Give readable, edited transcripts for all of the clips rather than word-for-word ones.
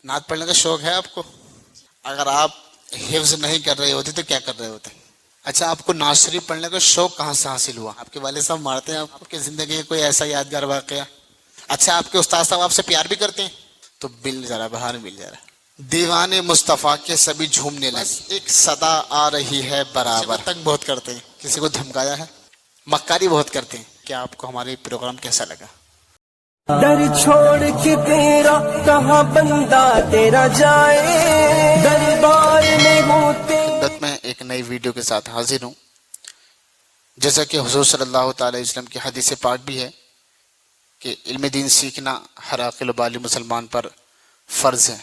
نعت پڑھنے کا شوق ہے آپ کو؟ اگر آپ حفظ نہیں کر رہے ہوتے تو کیا کر رہے ہوتے؟ اچھا، آپ کو نعت شریف پڑھنے کا شوق کہاں سے حاصل ہوا؟ آپ کے والد صاحب مارتے ہیں آپ کی زندگی کا کوئی ایسا یادگار واقعہ؟ اچھا، آپ کے استاد صاحب آپ سے پیار بھی کرتے ہیں؟ تو مل ذرا باہر مل جا رہا۔ دیوانے مصطفیٰ کے سبھی جھومنے لگے، ایک صدا آ رہی ہے برابر۔ تنگ بہت کرتے ہیں، کسی کو دھمکایا ہے، مکاری بہت کرتے ہیں۔ کیا آپ کو ہمارے پروگرام کیسا لگا؟ در چھوڑ کے تیرا کہاں بندہ تیرا جائے، دربار میں ہوتے خدمت میں ایک نئی ویڈیو کے ساتھ حاضر ہوں۔ جیسا کہ حضور صلی اللہ تعالی وسلم کی حدیث پاک بھی ہے کہ علم دین سیکھنا ہر عاقل و بالغ مسلمان پر فرض ہے،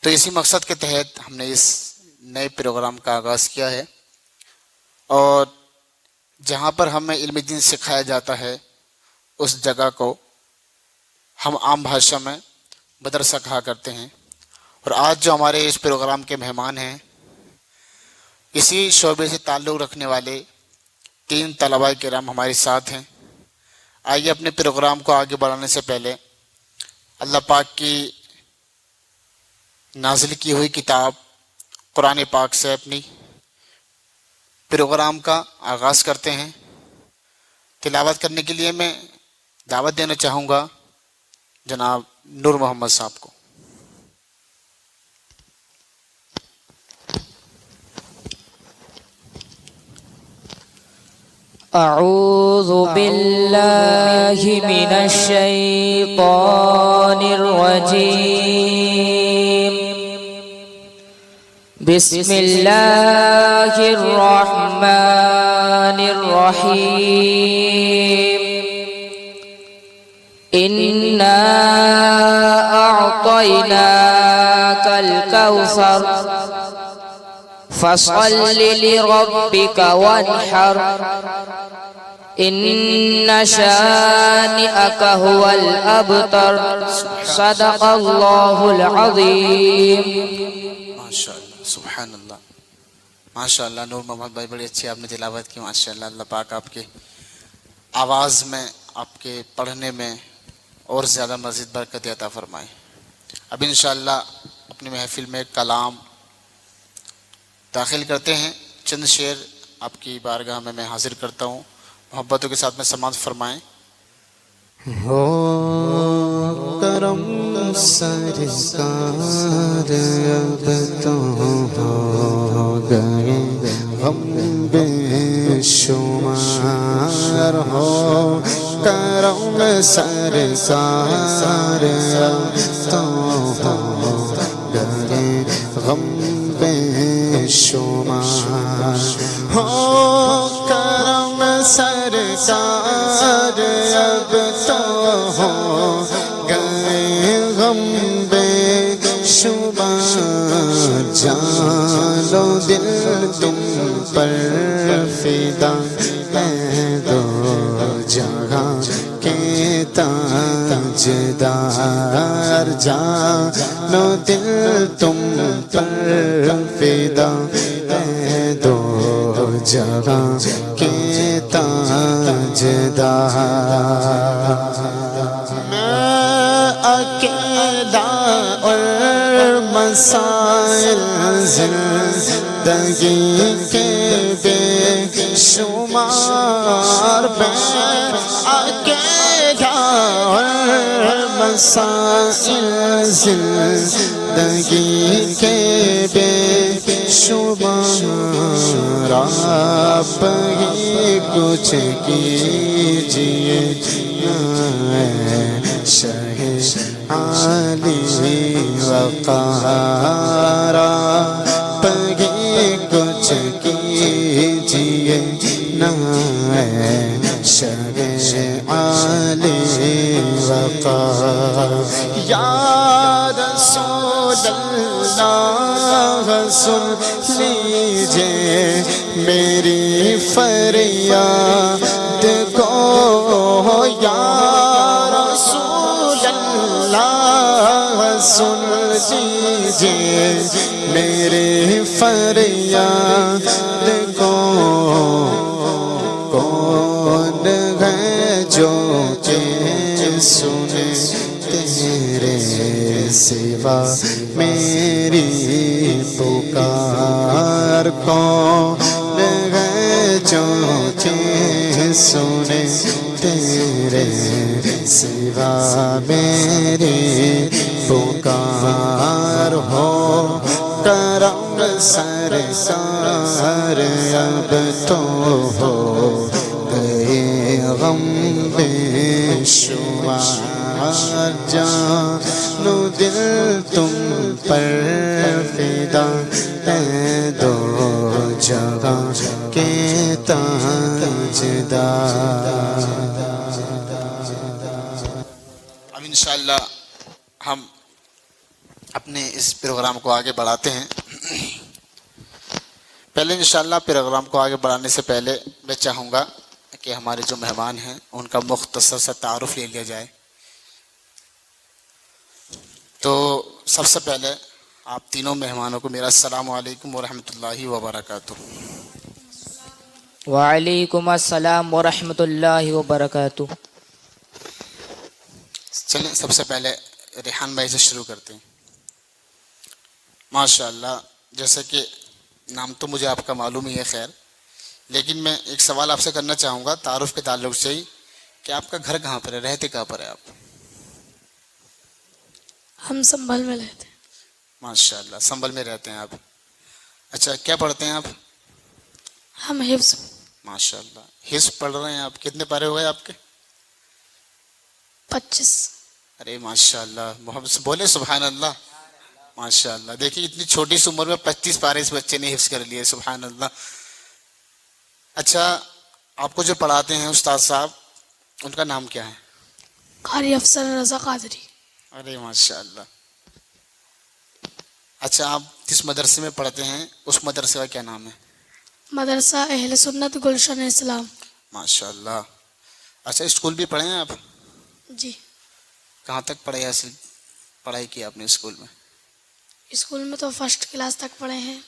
تو اسی مقصد کے تحت ہم نے اس نئے پروگرام کا آغاز کیا ہے، اور جہاں پر ہمیں علم دین سکھایا جاتا ہے اس جگہ کو ہم عام بھاشا میں مدرسہ کہا کرتے ہیں۔ اور آج جو ہمارے اس پروگرام کے مہمان ہیں، اسی شعبے سے تعلق رکھنے والے 3 طلباء کرام ہمارے ساتھ ہیں۔ آئیے اپنے پروگرام کو آگے بڑھانے سے پہلے اللہ پاک کی نازل کی ہوئی کتاب قرآن پاک سے اپنی پروگرام کا آغاز کرتے ہیں۔ تلاوت کرنے کے لیے میں دعوت دینا چاہوں گا جناب نور محمد صاحب کو۔ اعوذ باللہ من الشیطان الرجیم، بسم اللہ الرحمن الرحیم، انا اعطیناک الکوثر فصل لربک وانحر ان شانئک هو الابتر، صدق اللہ العظیم۔ ماشاءاللہ، سبحان اللہ، ماشاءاللہ۔ نور محمد بھائی بڑی اچھی آپ نے تلاوت کی، ماشاءاللہ۔ اللہ پاک آپ کے آواز میں، آپ کے پڑھنے میں اور زیادہ مزید برکت عطا فرمائے۔ اب انشاءاللہ اپنی محفل میں کلام داخل کرتے ہیں۔ چند شعر آپ کی بارگاہ میں حاضر کرتا ہوں، محبتوں کے ساتھ میں سماعت فرمائیں۔ ہو کرم سرکار اب تو ہو گئے غم بے شمار، ہو کرم سرکار اب تو ہو گئے غم بے شمار، ہو کرم سرکار اب تو ہو گئے غم بے شمار، جان و دل تم پر فدا ہے دو جہاں کے تاجدار، جان و دل تم پر فدا ہے دو جہاں کے تاجدار۔ میں اکیلا اور مسائل زندگی کے بے شمار، میں اکیلا اور مسائل زندگی کے بے شمار، آپ ہی کچھ کیجئے شہ عالی وقار، آپ ہی کچھ کیجئے شہ عالی وقار۔ یا رسول اللہ سن لیجئے میری فریاد کو، یا رسول اللہ سن لیجئے میری فریاد کو، کون ہے جو کہ سنے تیرے سوا میری پکار کون ہے جو کہ سنے تیرے سوا میری پکار ہو کرم سرکار اب تو ہو گئے غم بے شمار جانو دل تم پر فدا ہے دو جگہ کے تاجدار. اب انشاءاللہ ہم اپنے اس پروگرام کو آگے بڑھاتے ہیں. پہلے انشاءاللہ پروگرام کو آگے بڑھانے سے پہلے میں چاہوں گا کہ ہمارے جو مہمان ہیں ان کا مختصر سا تعارف لے لیا جائے. تو سب سے پہلے آپ تینوں مہمانوں کو میرا السلام علیکم ورحمۃ اللہ وبرکاتہ. وعلیکم السلام ورحمۃ اللہ وبرکاتہ. چلیں سب سے پہلے ریحان بھائی سے شروع کرتے ہیں. ماشاء اللہ، جیسے کہ نام تو مجھے آپ کا معلوم ہی ہے، خیر لیکن میں ایک سوال آپ سے کرنا چاہوں گا تعارف کے تعلق سے ہی کہ آپ کا گھر کہاں پر ہے، رہتے کہاں پر ہے آپ؟ ہم سنبھل میں رہتے ہیں. ماشاء اللہ، سنبل میں رہتے ہیں آپ. اچھا، کیا پڑھتے ہیں آپ؟ ہم حفظ. ماشاء اللہ، حفظ پڑھ رہے ہیں آپ. کتنے پارے ہوئے آپ کے؟ 25. ارے ماشاء اللہ، محمد سے بولے سبحان اللہ. ماشاء اللہ، دیکھیے اتنی چھوٹی سی عمر میں 25 پارے اس بچے نے حفظ کر لیے، سبحان اللہ. اچھا، آپ کو جو پڑھاتے ہیں استاد صاحب ان کا نام کیا ہے؟ قاری افسر رضا قادری. ارے ماشاء اللہ. اچھا، آپ جس مدرسے میں پڑھتے ہیں اس مدرسے کا کیا نام ہے؟ مدرسہ اہل سنت گلشن اسلام. ماشاء اللہ. اچھا، اسکول بھی پڑھے ہیں آپ؟ جی. کہاں تک پڑھائی کی آپ نے اسکول میں؟ اسکول میں تو فرسٹ کلاس تک پڑھے ہیں.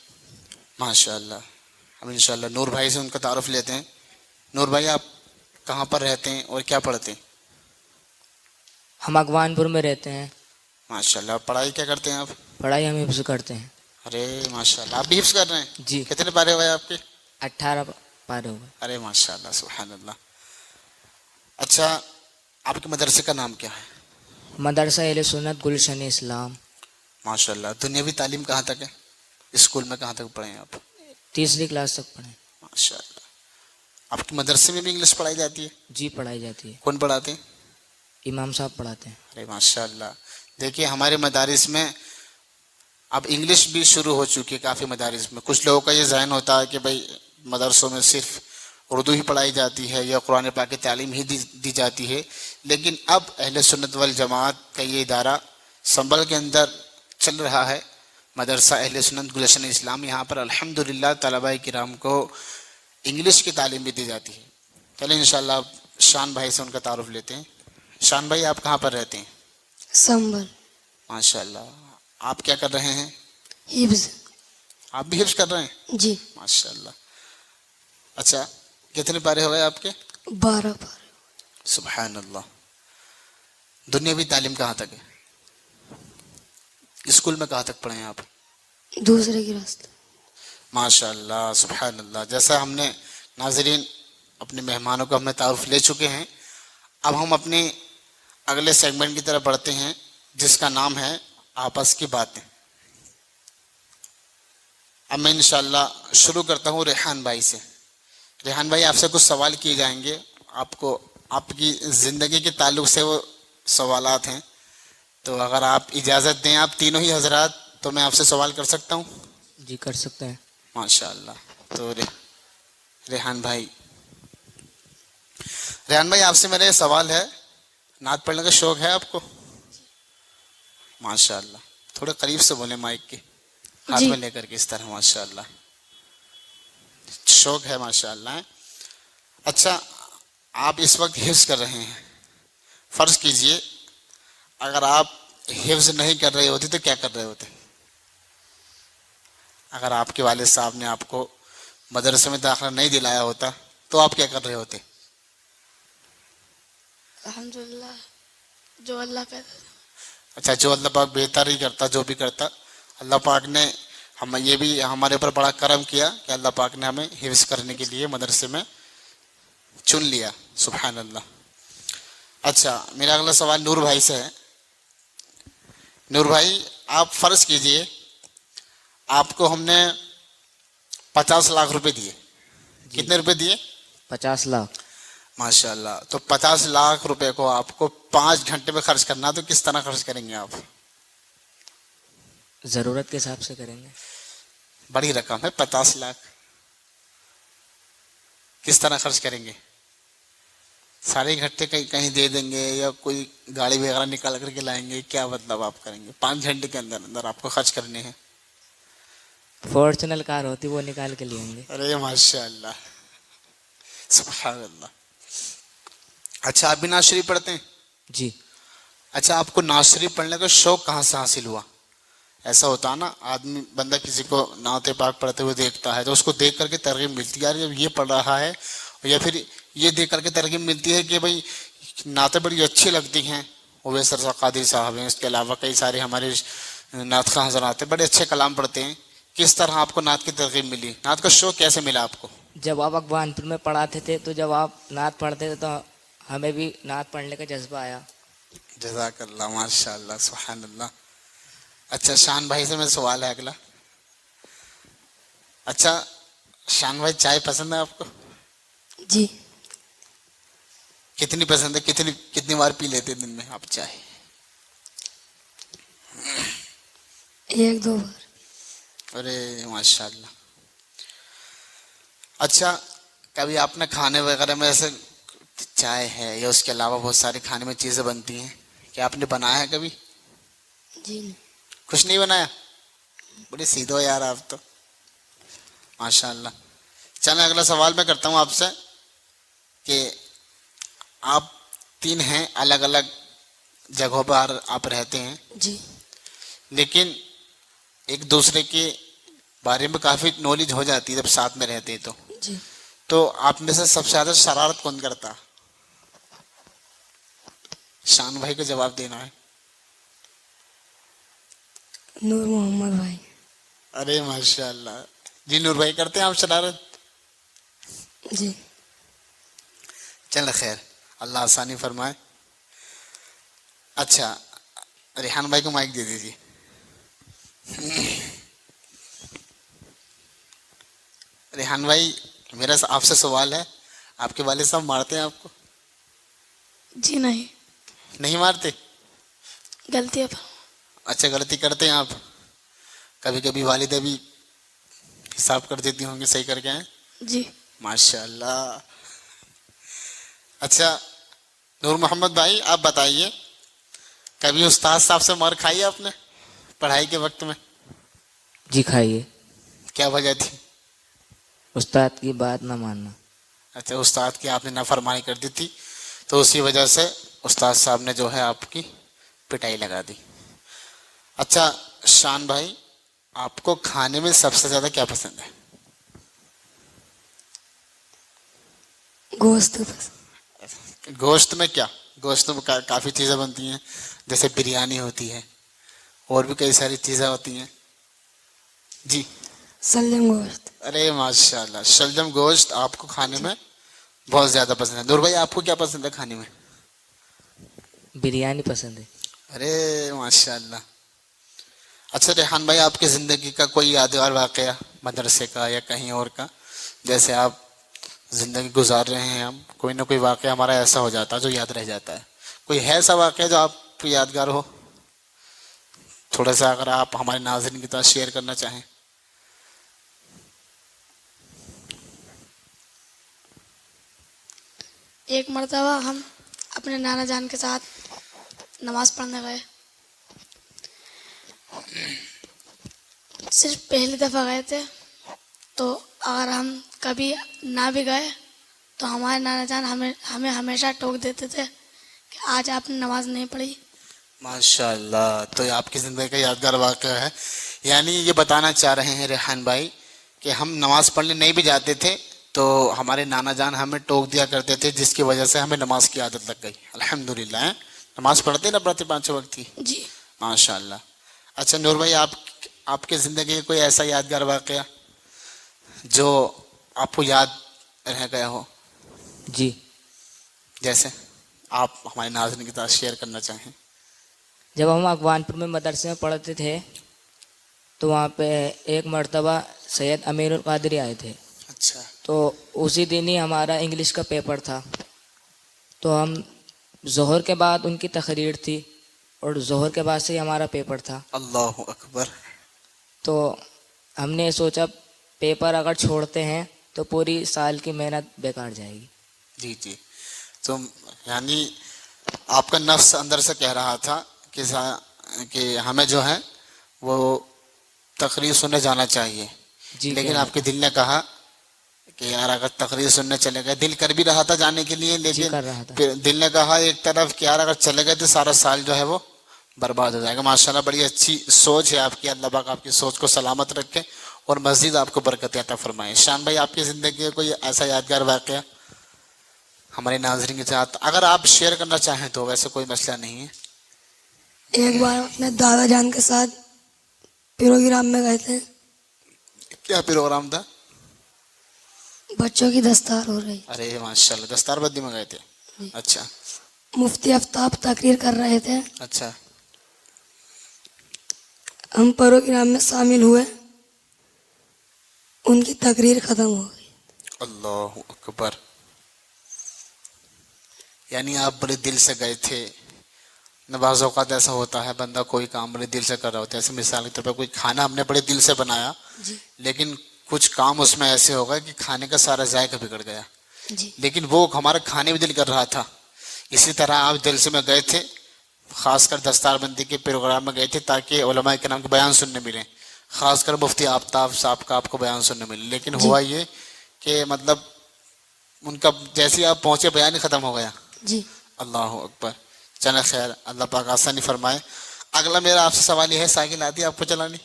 ماشاء اللہ. ہم انشاءاللہ نور بھائی سے ان کا تعارف لیتے ہیں. نور بھائی، آپ کہاں پر رہتے ہیں اور کیا پڑھتے ہیں؟ ہم اغوان پور میں رہتے ہیں. ماشاء اللہ. پڑھائی کیا کرتے ہیں آپ؟ پڑھائی ہم حفظ کرتے ہیں. ارے ماشاء اللہ، آپ بھی حفظ کر رہے ہیں؟ جی. کتنے پارے ہوئے آپ کے؟ 18 پارے ہوئے. ارے ماشاء اللہ، سبحان اللہ. اچھا، آپ کے مدرسے کا نام کیا ہے؟ مدرسہ اہل سنت گلشن اسلام. ماشاء اللہ. دنیاوی تعلیم کہاں تک ہے؟ اسکول میں کہاں تک پڑھے ہیں آپ؟ 3ری کلاس تک پڑھے. ماشاء اللہ. آپ کے مدرسے میں بھی انگلش پڑھائی جاتی ہے؟ جی پڑھائی جاتی ہے. کون پڑھاتے ہیں؟ امام صاحب پڑھاتے ہیں. ارے ماشاء اللہ. دیکھیے ہمارے مدارس میں اب انگلش بھی شروع ہو چکی ہے کافی مدارس میں. کچھ لوگوں کا یہ ذہن ہوتا ہے کہ بھائی مدرسوں میں صرف اردو ہی پڑھائی جاتی ہے یا قرآن پاک کی تعلیم ہی دی جاتی ہے، لیکن اب اہل سنت والجماعت کا یہ ادارہ سنبل کے اندر چل رہا ہے، مدرسہ اہل سنت گلشن اسلام. یہاں پر الحمدللہ طلباء کرام کو انگلش کی تعلیم بھی دی جاتی ہے. چلیں انشاءاللہ شان بھائی سے ان کا تعارف لیتے ہیں. شان بھائی، آپ کہاں پر رہتے ہیں؟ سنبھل. ماشاء اللہ. آپ کیا کر رہے ہیں؟ حفظ. آپ بھی حفظ کر رہے ہیں؟ جی. ماشاء اللہ. اچھا، کتنے پارے ہو گئے آپ کے؟ 12 پارے. سبحان اللہ. دنیاوی تعلیم کہاں تک ہے؟ اسکول میں کہاں تک پڑھے ہیں آپ؟ 2ری کلاس. ماشاء اللہ، سبحان اللہ. جیسا ہم نے ناظرین اپنے مہمانوں کو ہم نے تعارف لے چکے ہیں، اب ہم اپنے اگلے سیگمنٹ کی طرف بڑھتے ہیں جس کا نام ہے آپس کی باتیں. اب میں انشاءاللہ شروع کرتا ہوں ریحان بھائی سے. ریحان بھائی، آپ سے کچھ سوال کیے جائیں گے، آپ کو آپ کی زندگی کے تعلق سے وہ سوالات ہیں، تو اگر آپ اجازت دیں آپ تینوں ہی حضرات تو میں آپ سے سوال کر سکتا ہوں؟ جی کر سکتے ہیں. ماشاء اللہ. تو ریحان بھائی آپ سے میرا یہ سوال ہے، نعت پڑھنے کا شوق ہے آپ کو؟ ماشاء اللہ. تھوڑے قریب سے بولیں مائک کے، ہاتھ میں لے کر کے اس طرح. ماشاء اللہ، شوق ہے ماشاء اللہ. اچھا، آپ اس وقت حفظ کر رہے ہیں، فرض کیجئے اگر آپ حفظ نہیں کر رہے ہوتے تو کیا کر رہے ہوتے؟ اگر آپ کے والد صاحب نے آپ کو مدرسے میں داخلہ نہیں دلایا ہوتا تو آپ کیا کر رہے ہوتے؟ الحمدللہ جو اللہ پیدا. اچھا جو اللہ پاک بہتر ہی کرتا جو بھی کرتا, اللہ پاک نے ہم یہ بھی ہمارے اوپر بڑا کرم کیا کہ اللہ پاک نے ہمیں حفظ کرنے کے لیے مدرسے میں چن لیا. سبحان اللہ. اچھا میرا اگلا سوال نور بھائی سے ہے. نور بھائی آپ فرض کیجئے آپ کو ہم نے 50 لاکھ روپے دیے. کتنے روپے دیے؟ 50 لاکھ. ماشاء اللہ. تو 50 لاکھ روپے کو آپ کو 5 گھنٹے میں خرچ کرنا, تو کس طرح خرچ کریں گے آپ؟ ضرورت کے حساب سے کریں گے. بڑی رقم ہے 50 لاکھ. کس طرح خرچ کریں گے؟ سارے اکٹھے کہیں دے دیں گے یا کوئی گاڑی وغیرہ نکال کر کے لائیں گے؟ کیا مطلب آپ کریں گے 5 گھنٹے کے اندر اندر آپ کو خرچ کرنے ہیں؟ فارچونر کار ہوتی وہ نکال کے لیں گے. ارے ماشاء اللہ, سبحان اللہ. اچھا آپ بھی نعت شریف پڑھتے ہیں؟ جی. اچھا آپ کو نعت شریف پڑھنے کا شوق کہاں سے حاصل ہوا؟ ایسا ہوتا نا آدمی بندہ کسی کو نعت پاک پڑھتے ہوئے دیکھتا ہے تو اس کو دیکھ کر کے ترغیب ملتی ہے, یار جب یہ پڑھ رہا ہے, یا پھر یہ دیکھ کر کے ترغیب ملتی ہے کہ بھائی نعتیں بڑی اچھی لگتی ہیں. اویس رضا قادری صاحب ہیں, اس کے علاوہ کئی سارے ہمارے نعت خواں حضرات ہیں, بڑے اچھے کلام پڑھتے ہیں. کس طرح آپ کو نعت کی ترغیب ملی؟ نعت کا شوق کیسے ملا آپ کو؟ جب آپ اقبال پور میں پڑھاتے تھے تو جب آپ نعت پڑھتے تھے تو ہمیں بھی نعت پڑھنے کا جذبہ آیا. جزاک اللہ, ماشاء اللہ, سبحان اللہ. اچھا شان بھائی سے میرا سوال ہے اگلا. اچھا شان بھائی چائے پسند ہے آپ کو؟ جی. کتنی پسند ہے؟ کتنی بار پی لیتے دن میں آپ چائے؟ 1-2 بار. ارے ماشاء اللہ. اچھا کبھی آپ نے کھانے وغیرہ میں ایسے چائے ہے یا اس کے علاوہ بہت ساری کھانے میں چیزیں بنتی ہیں, کیا آپ نے بنایا ہے کبھی؟ جی نہیں. کچھ نہیں بنایا؟ بڑے سیدھے ہو یار آپ تو, ماشاء اللہ. چلیں اگلا سوال میں کرتا ہوں آپ سے کہ آپ 3 ہیں, الگ الگ جگہوں پر آپ رہتے ہیں, جی. لیکن ایک دوسرے کے بارے میں کافی نالج ہو جاتی ہے جب ساتھ میں رہتے ہیں جی. تو آپ میں سے سب سے زیادہ شرارت کون کرتا؟ شان بھائی کو جواب دینا ہے. نور محمد بھائی. ارے ماشاء اللہ. جی نور بھائی کرتے ہیں آپ شرارت؟ جی. چل خیر, اللہ آسانی فرمائے. اچھا ریحان بھائی کو مائک دے دیجیے. ریحان بھائی میرا آپ سے سوال ہے, آپ کے والد صاحب مارتے ہیں آپ کو؟ جی نہیں. نہیں مارتے؟ غلطی ہے. اچھا غلطی کرتے ہیں آپ؟ کبھی کبھی والدہ بھی حساب کر دیتی ہوں گے, صحیح کر کے ہیں؟ جی. ماشاء اللہ. اچھا نور محمد بھائی آپ بتائیے, کبھی استاد صاحب سے مار کھائی آپ نے پڑھائی کے وقت میں؟ جی کھائیے. کیا وجہ تھی؟ استاد کی بات نہ ماننا. اچھا استاد کی آپ نے نافرمانی کر دی تھی تو اسی وجہ سے استاد صاحب نے جو ہے آپ کی پٹائی لگا دی. اچھا شان بھائی آپ کو کھانے میں سب سے زیادہ کیا پسند ہے؟ گوشت پسند. گوشت میں کیا؟ گوشت میں کافی چیزیں بنتی ہیں, جیسے بریانی ہوتی ہے اور بھی کئی ساری چیزیں ہوتی ہیں. جی سلجم گوشت. ارے ماشاء اللہ, شلجم گوشت آپ کو کھانے میں بہت زیادہ پسند ہے. نور بھائی آپ کو کیا پسند ہے کھانے میں؟ بریانی پسند ہے. ارے ماشاء اللہ. اچھا ریحان بھائی آپ کی زندگی کا کوئی یادگار واقعہ مدرسے کا یا کہیں اور کا, جیسے آپ زندگی گزار رہے ہیں, ہم کوئی نہ کوئی واقعہ ہمارا ایسا ہو جاتا ہے جو یاد رہ جاتا ہے, کوئی ہے ایسا واقعہ جو آپ کو یادگار ہو؟ تھوڑا سا اگر آپ ہمارے ناظرین کے ساتھ شیئر کرنا چاہیں. ایک مرتبہ ہم اپنے نانا جان کے ساتھ نماز پڑھنے گئے. صرف پہلی دفعہ گئے تھے, تو اگر ہم کبھی نہ بھی گئے تو ہمارے نانا جان ہمیں ہمیشہ ٹوک دیتے تھے کہ آج آپ نے نماز نہیں پڑھی. ماشاء اللہ. تو یہ آپ کی زندگی کا یادگار واقعہ ہے. یعنی یہ بتانا چاہ رہے ہیں ریحان بھائی کہ ہم نماز پڑھنے نہیں بھی جاتے تھے تو ہمارے نانا جان ہمیں ٹوک دیا کرتے تھے, جس کی وجہ سے ہمیں نماز کی عادت لگ گئی. الحمدللہ. نماز پڑھتے نہ پڑھتے 5 وقت کی؟ جی. ماشاء اللہ. اچھا نور بھائی, آپ کی زندگی کا کوئی ایسا یادگار واقعہ جو آپ کو یاد رہ گیا ہو, جی. جیسے آپ ہمارے ناظرین کے ساتھ شیئر کرنا چاہیں؟ جب ہم اقوان پور میں مدرسے میں پڑھتے تھے تو وہاں پہ ایک مرتبہ سید امیر القادری آئے تھے. اچھا. تو اسی دن ہی ہمارا انگلش کا پیپر تھا. تو ہم ظہر کے بعد ان کی تقریر تھی اور ظہر کے بعد سے ہی ہمارا پیپر تھا. اللہ اکبر. تو ہم نے سوچا پیپر اگر چھوڑتے ہیں تو پوری سال کی محنت بیکار جائے گی. جی جی. تو یعنی آپ کا نفس اندر سے کہہ رہا تھا کہ ہمیں جو ہے وہ تقریر سننے جانا چاہیے, جی. لیکن آپ کے دل نے کہا کہ یار اگر تقریر سننے چلے گئے, دل کر بھی رہا تھا جانے کے لیے, لیکن کر رہا تھا. پھر دل نے کہا ایک طرف کہ یار اگر چلے گئے تو سارا سال جو ہے وہ برباد ہو جائے گا. ماشاءاللہ بڑی اچھی سوچ ہے آپ کی, اللہ پاک آپ کی سوچ کو سلامت رکھے اور مزید آپ کو برکت عطا فرمائے. شان بھائی, آپ کی زندگی میں کوئی ایسا یادگار واقعہ ہمارے ناظرین کے ساتھ اگر آپ شیئر کرنا چاہیں تو ویسے کوئی مسئلہ نہیں ہے. ایک بار اپنے دادا جان کے ساتھ پروگرام میں گئے تھے. کیا پروگرام تھا؟ بچوں کی دستار ہو رہی. ارے ماشاء اللہ, دستار بدی میں گئے تھے. اچھا. مفتی آفتاب تقریر کر رہے تھے. اچھا. ہم پروگرام میں شامل ہوئے, ان کی تقریر ختم ہو گئی. اللہ اکبر. یعنی آپ بڑے دل سے گئے تھے. بعض اوقات ایسا ہوتا ہے بندہ کوئی کام بڑے دل سے کر رہا ہوتا ہے, جیسے مثال کے طور پر کوئی کھانا ہم نے بڑے دل سے بنایا جی لیکن کچھ کام اس میں ایسے ہو گئے کہ کھانے کا سارا ذائقہ بگڑ گیا, جی لیکن وہ ہمارا کھانے بھی دل کر رہا تھا. اسی طرح آپ دل سے میں گئے تھے, خاص کر دستار بندی کے پروگرام میں گئے تھے تاکہ علماء کرام کے بیان سننے ملیں, خاص کر مفتی آفتاب صاحب کا آپ کو بیان سننے ملے. لیکن ہوا یہ کہ مطلب ان کا جیسے آپ پہنچے بیان ہی ختم ہو گیا. جی. اللہ اکبر. چلیں خیر, اللہ پاک آسانی فرمائے. اگلا میرا آپ سے سوال یہ ہے, سائیکل آتی ہے آپ کو چلانی؟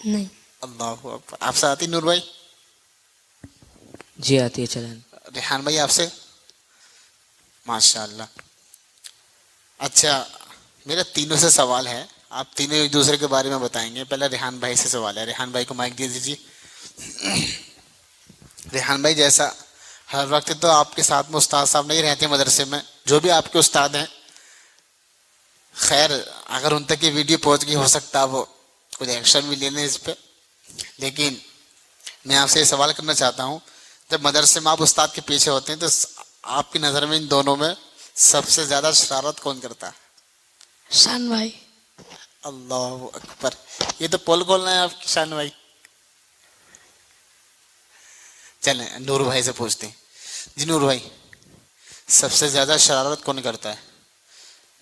نہیں. اللہ اکبر. آپ سے آتی نور بھائی؟ جی آتی ہے چلانا. ریحان بھائی آپ سے؟ ماشاء اللہ. اچھا میرا تینوں سے سوال ہے, آپ تینوں ایک دوسرے کے بارے میں بتائیں گے. پہلے ریحان بھائی سے سوال ہے, ریحان بھائی کو مائک دے دیجیے. ریحان بھائی, جیسا ہر وقت تو آپ کے ساتھ میں استاد صاحب نہیں رہتے مدرسے میں, جو بھی آپ کے استاد ہیں, خیر اگر ان تک یہ ویڈیو پہنچ گئی ہو سکتا وہ کچھ ایکشن بھی لے لیں اس پہ, لیکن میں آپ سے یہ سوال کرنا چاہتا ہوں, جب مدرسے میں آپ استاد کے پیچھے ہوتے ہیں تو آپ کی نظر میں ان دونوں میں سب سے زیادہ شرارت کون کرتا ہے؟ شان بھائی. اللہ اکبر. یہ تو پول کھولنا ہے آپ کی شان بھائی. چلیں نور بھائی سے پوچھتے ہیں. جی نور بھائی, سب سے زیادہ شرارت کون کرتا ہے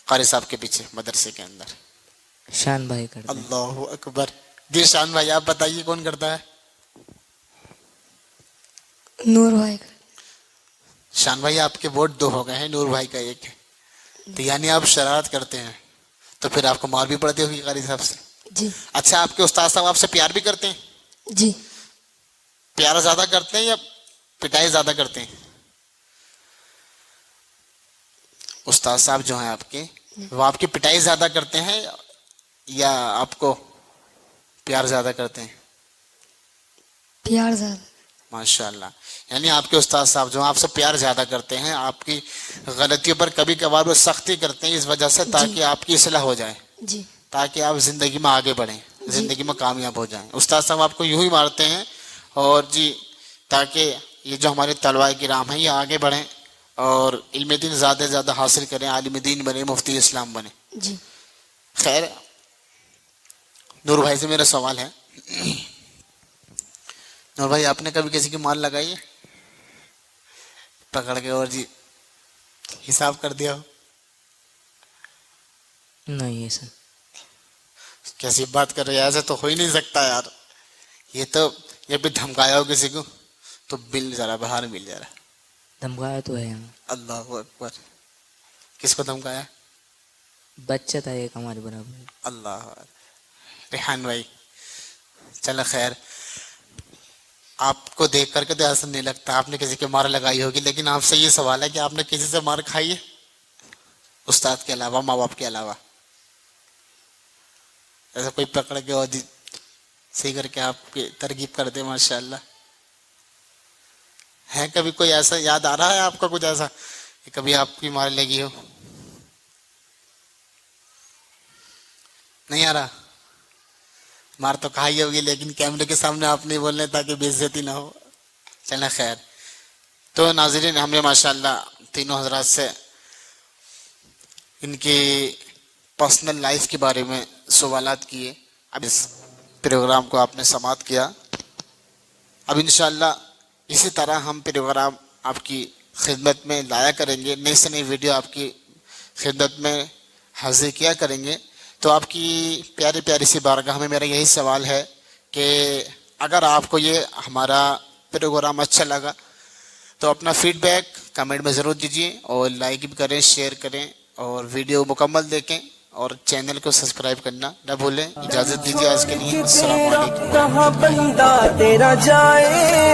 قاری صاحب کے پیچھے مدرسے کے اندر؟ شان بھائی کرتے ہیں. اللہ اکبر. جی شان بھائی آپ بتائیے کون کرتا ہے؟ نور بھائی کا. شان بھائی آپ کے ووٹ 2 ہو گئے ہیں, نور بھائی کا 1 ہے, تو یعنی آپ شرارت کرتے ہیں تو پھر آپ کو مار بھی پڑتی ہوگی قاری صاحب سے. جی. اچھا آپ کے استاد صاحب آپ سے پیار بھی کرتے ہیں؟ جی. پیار زیادہ کرتے ہیں یا پٹائی زیادہ کرتے ہیں؟ استاد صاحب جو ہیں آپ کے, وہ آپ کی پٹائی زیادہ کرتے ہیں یا آپ کو پیار زیادہ کرتے ہیں؟ پیار زیادہ. ماشاء اللہ. یعنی آپ کے استاد صاحب جو آپ سے پیار زیادہ کرتے ہیں, آپ کی غلطیوں پر کبھی کبھار وہ سختی کرتے ہیں اس وجہ سے تاکہ آپ کی اصلاح ہو جائے, جی. تاکہ آپ زندگی میں آگے بڑھیں, زندگی میں کامیاب ہو جائیں. استاد صاحب آپ کو یوں ہی مارتے ہیں اور جی تاکہ یہ جو ہمارے طلباء کرام ہیں یہ آگے بڑھیں اور علم دین زیادہ سے زیادہ حاصل کریں, عالم دین بنے, مفتی اسلام بنے. جی. خیر نور بھائی سے میرا سوال ہے, نور بھائی آپ نے کبھی کسی کی مار لگائی ہے پکڑ کے اور جی حساب کر دیا ہو؟ نہیں ہے سر. کیسی بات کر رہے ہیں, ایسے تو ہو ہی نہیں سکتا یار. یہ تو یہ بھی دھمکایا ہو کسی کو تو بل ذرا باہر مل جا رہا. دھمکایا تو ہے. اللہ اکبر. کس کو دھمکایا؟ بچہ تھا ایک ہمارے برابر. اللہ. ریحان بھائی چلو خیر, آپ کو دیکھ کر کے تو ایسا نہیں لگتا آپ نے کسی کے مار لگائی ہوگی, لیکن آپ سے یہ سوال ہے کہ آپ نے کسی سے مار کھائی ہے استاد کے علاوہ, ماں باپ کے علاوہ؟ ایسا کوئی پکڑ کے اور صحیح کر کے آپ کی ترغیب کر دے. ماشاء اللہ. ہے کبھی کوئی ایسا یاد آ رہا ہے آپ کا کچھ ایسا کہ کبھی آپ کی مار لگی ہو؟ نہیں آ رہا؟ مار تو کھائی ہوگی لیکن کیمرے کے سامنے آپ نہیں بولنے تاکہ بے عزتی نہ ہو. چلیں خیر. تو ناظرین ہم نے ماشاءاللہ تینوں حضرات سے ان کی پرسنل لائف کے بارے میں سوالات کیے. اب اس پروگرام کو آپ نے سماعت کیا. اب انشاءاللہ اسی طرح ہم پروگرام آپ کی خدمت میں لایا کریں گے. نئی سے نئی ویڈیو آپ کی خدمت میں حاضر کیا کریں گے. تو آپ کی پیاری پیاری سی بارگاہ میں میرا یہی سوال ہے کہ اگر آپ کو یہ ہمارا پروگرام اچھا لگا تو اپنا فیڈ بیک کمنٹ میں ضرور دیجیے اور لائک بھی کریں، شیئر کریں اور ویڈیو مکمل دیکھیں اور چینل کو سبسکرائب کرنا نہ بھولیں. اجازت دیجیے آج کے لیے. السلام علیکم. کہاں بندہ تیرا جائے